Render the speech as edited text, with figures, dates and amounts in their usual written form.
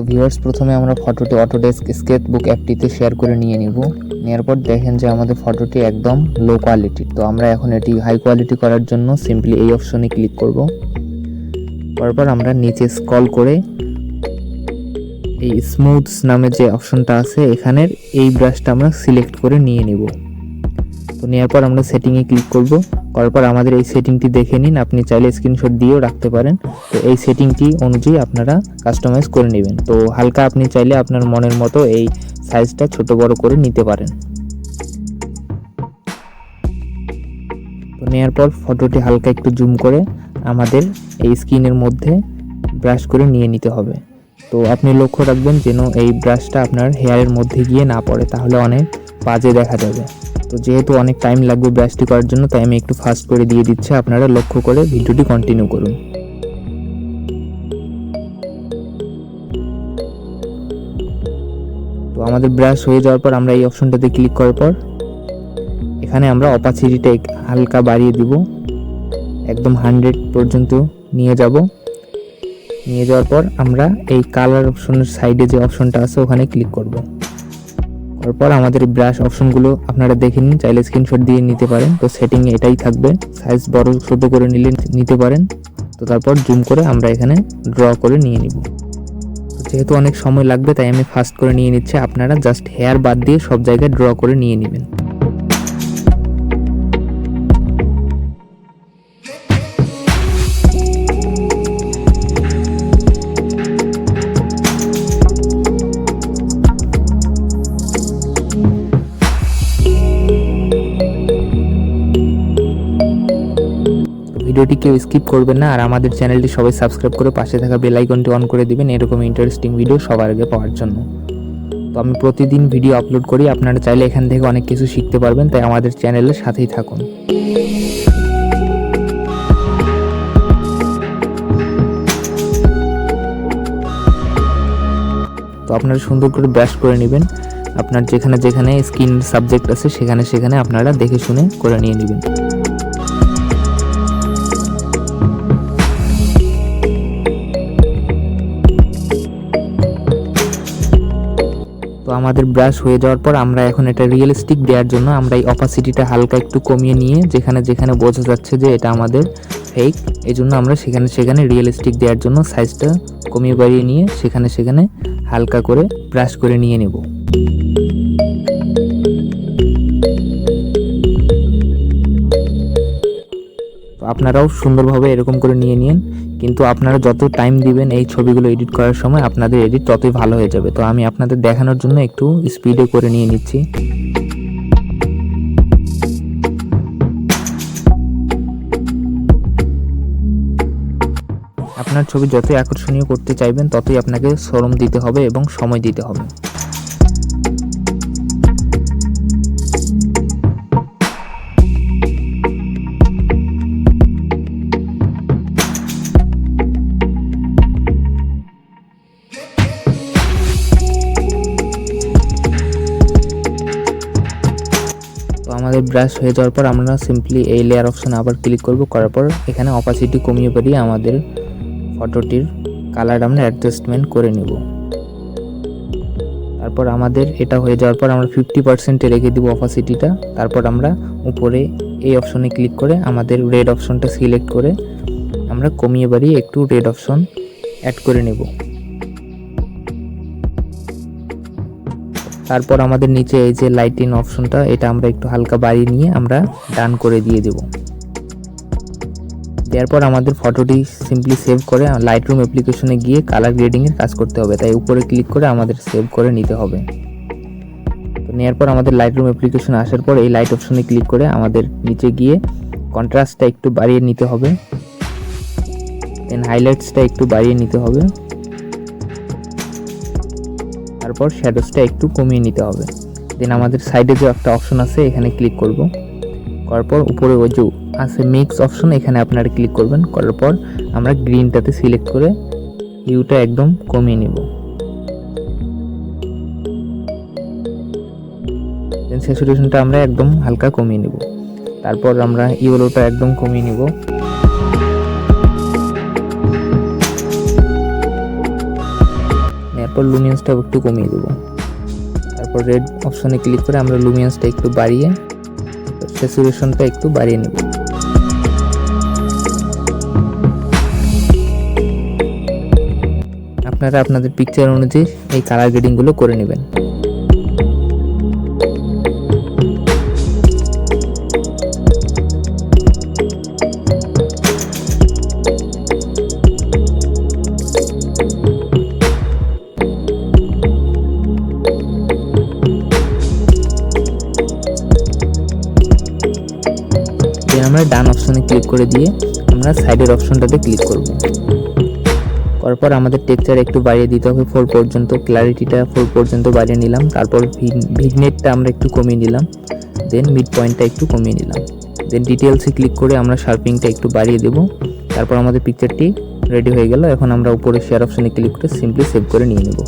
Viewers, প্রথমে আমরা ফটোটি অটোডেস্ক স্কেচবুক অ্যাপটিতে শেয়ার করে নিয়ে নিব। নেওয়ার পর দেখেন যে আমাদের ফটোটি একদম লো কোয়ালিটি। তো আমরা এখন এটি হাই কোয়ালিটি করার জন্য সিম্পলি এই অপশনে ক্লিক করব। তারপর আমরা নিচে স্ক্রল করে এই স্মুথস নামে যে অপশনটা আছে এখানের এই ব্রাশটা আমরা সিলেক্ট করে নিয়ে নিব। তো নেওয়ার পর আমরা সেটিংয়ে ক্লিক করব। করার পর আমাদের এই সেটিংটি দেখে নিন, আপনি চাইলে স্ক্রিনশট দিয়েও রাখতে পারেন। তো এই সেটিংটি অনুযায়ী আপনারা কাস্টমাইজ করে নেবেন। তো হালকা আপনি চাইলে আপনার মনের মতো এই সাইজটা ছোট বড় করে নিতে পারেন। তো নেওয়ার পর ফটোটি হালকা একটু জুম করে আমাদের এই স্ক্রিনের মধ্যে ব্রাশ করে নিয়ে নিতে হবে। তো আপনি লক্ষ্য রাখবেন যেন এই ব্রাশটা আপনার হেয়ারের মধ্যে গিয়ে না পড়ে, তাহলে অনেক বাজে দেখা যাবে। তো যেহেতু অনেক টাইম লাগবে ব্রাশটি করার জন্য, তাই আমি একটু ফাস্ট করে দিয়ে দিচ্ছি। আপনারা লক্ষ্য করে ভিডিওটি কন্টিনিউ করুন। তো আমাদের ব্রাশ হয়ে যাওয়ার পর আমরা এই অপশনটাতে ক্লিক করার পর এখানে আমরা অপাসিটিটা হালকা বাড়িয়ে দিব, একদম 100 পর্যন্ত নিয়ে যাব। নিয়ে যাওয়ার পর আমরা এই কালার অপশনের সাইডে যে অপশনটা আছে ওখানে ক্লিক করব। তারপর আমাদের ব্রাশ অপশনগুলো আপনারা দেখে নিন, চাইলে স্ক্রিনশট দিয়ে নিতে পারেন। তো সেটিংয়ে এটাই থাকবে, সাইজ বড় ছোট করে নিতে পারেন। তো তারপর জুম করে আমরা এখানে ড্র করে নিয়ে নিব। যেহেতু অনেক সময় লাগবে তাই আমি ফাস্ট করে নিয়ে নিচ্ছি, আপনারা জাস্ট হেয়ার বাদ দিয়ে সব জায়গায় ড্র করে নিয়ে নেবেন। ভিডিওটি কেউ স্কিপ করবেন না, আর আমাদের চ্যানেলটি সবাই সাবস্ক্রাইব করে পাশে থাকা বেল আইকনটি অন করে দিবেন এরকম ইন্টারেস্টিং ভিডিও সবার আগে পাওয়ার জন্য। তো আমি প্রতিদিন ভিডিও আপলোড করি, আপনারা চাইলে এখান থেকে অনেক কিছু শিখতে পারবেন, তাই আমাদের চ্যানেলের সাথেই থাকুন। তো আপনারা সুন্দর করে ব্রাশ করে নেবেন, আপনার যেখানে যেখানে স্কিন সাবজেক্ট আছে সেখানে সেখানে আপনারা দেখে শুনে করে নিয়ে নেবেন। তো আমাদের ব্রাশ হয়ে যাওয়ার পর আমরা এখন এটা রিয়েলিস্টিক দেওয়ার জন্য আমরা এই অপাসিটিটা হালকা একটু কমিয়ে নিয়ে যেখানে যেখানে বোঝা যাচ্ছে যে এটা আমাদের ফেক, এই জন্য আমরা সেখানে সেখানে রিয়েলিস্টিক দেওয়ার জন্য সাইজটা কমিয়ে বাড়িয়ে নিয়ে সেখানে সেখানে হালকা করে ব্রাশ করে নিয়ে নেব। তো আপনারাও সুন্দরভাবে এরকম করে নিয়ে নিন, কিন্তু আপনারা যত টাইম দিবেন এই ছবিগুলো এডিট করার সময় আপনাদের এডিট ততই ভালো হয়ে যাবে। তো আমি আপনাদের দেখানোর জন্য একটু স্পিডে করে নিয়ে নিচ্ছি। আপনার ছবি যতই আকর্ষণীয় করতে চাইবেন ততই আপনাকে শ্রম দিতে হবে এবং সময় দিতে হবে। আমাদের ব্রাশ হয়ে যাওয়ার পর আমরা সিম্পলি এই লেয়ার অপশনে আবার ক্লিক করব। করার পর এখানে অপাসিটি কমিয়ে বাড়িয়ে আমাদের ফটোটির কালার আমরা অ্যাডজাস্টমেন্ট করে নেব। তারপর আমাদের এটা হয়ে যাওয়ার পর আমরা 50% রেখে দিব অপাসিটিটা। তারপর আমরা উপরে এই অপশনে ক্লিক করে আমাদের রেড অপশনটা সিলেক্ট করে আমরা কমিয়ে বাড়িয়ে একটু রেড অপশন অ্যাড করে নেব। তারপর আমাদের নিচে এই যে লাইটিং অপশনটা এটা আমরা একটু হালকা বাড়িয়ে নিয়ে আমরা ডান করে দিয়ে দেব। এরপর আমাদের ফটোটি সিম্পলি সেভ করে লাইটরুম অ্যাপ্লিকেশনে গিয়ে কালার গ্রেডিং এর কাজ করতে হবে, তাই উপরে ক্লিক করে আমাদের সেভ করে নিতে হবে। তো নেওয়ার পর আমাদের লাইটরুম অ্যাপ্লিকেশনে আসার পর এই লাইট অপশনে ক্লিক করে আমাদের নিচে গিয়ে কন্ট্রাস্টটা একটু বাড়িয়ে নিতে হবে, দেন হাইলাইটসটা একটু বাড়িয়ে নিতে হবে, তারপর শ্যাডোসটা একটু কমিয়ে নিতে হবে। দেন আমাদের সাইডে যে একটা অপশন আছে এখানে ক্লিক করব। করার পর উপরে ওই যে আছে মিক্স অপশন এখানে আপনারা ক্লিক করবেন। করার পর আমরা গ্রিনটাতে সিলেক্ট করে হিউটা একদম কমিয়ে নেব। দেন স্যাচুরেশনটা আমরা একদম হালকা কমিয়ে নেব। তারপর আমরা ইয়েলোটা একদম কমিয়ে নেব। তারপর লুমিনেন্সটা একটু কমিয়ে দেব। তারপর রেড অপশনে ক্লিক করে আমরা লুমিনেন্সটা একটু বাড়িয়ে স্যাচুরেশনটা একটু বাড়িয়ে নেব। আপনারা আপনাদের পিকচার অনুযায়ী এই কালার গ্রেডিংগুলো করে নেবেন। আমরা ডান অপশনে ক্লিক করে দিয়ে আমরা সাইডের অপশনটাতে ক্লিক করব। করার পর আমাদের টেক্সচার একটু বাড়িয়ে দিতে হবে 4 পর্যন্ত, ক্ল্যারিটিটা 4 পর্যন্ত বাড়িয়ে নিলাম। তারপর ভিগনেটটা আমরা একটু কমিয়ে নিলাম, দেন মিড পয়েন্টটা একটু কমিয়ে নিলাম, দেন ডিটেলসে ক্লিক করে আমরা শার্পিংটা একটু বাড়িয়ে দেব। তারপর আমাদের পিকচারটি রেডি হয়ে গেল। এখন আমরা উপরে শেয়ার অপশনে ক্লিক করে সিম্পলি সেভ করে নিয়ে নেব।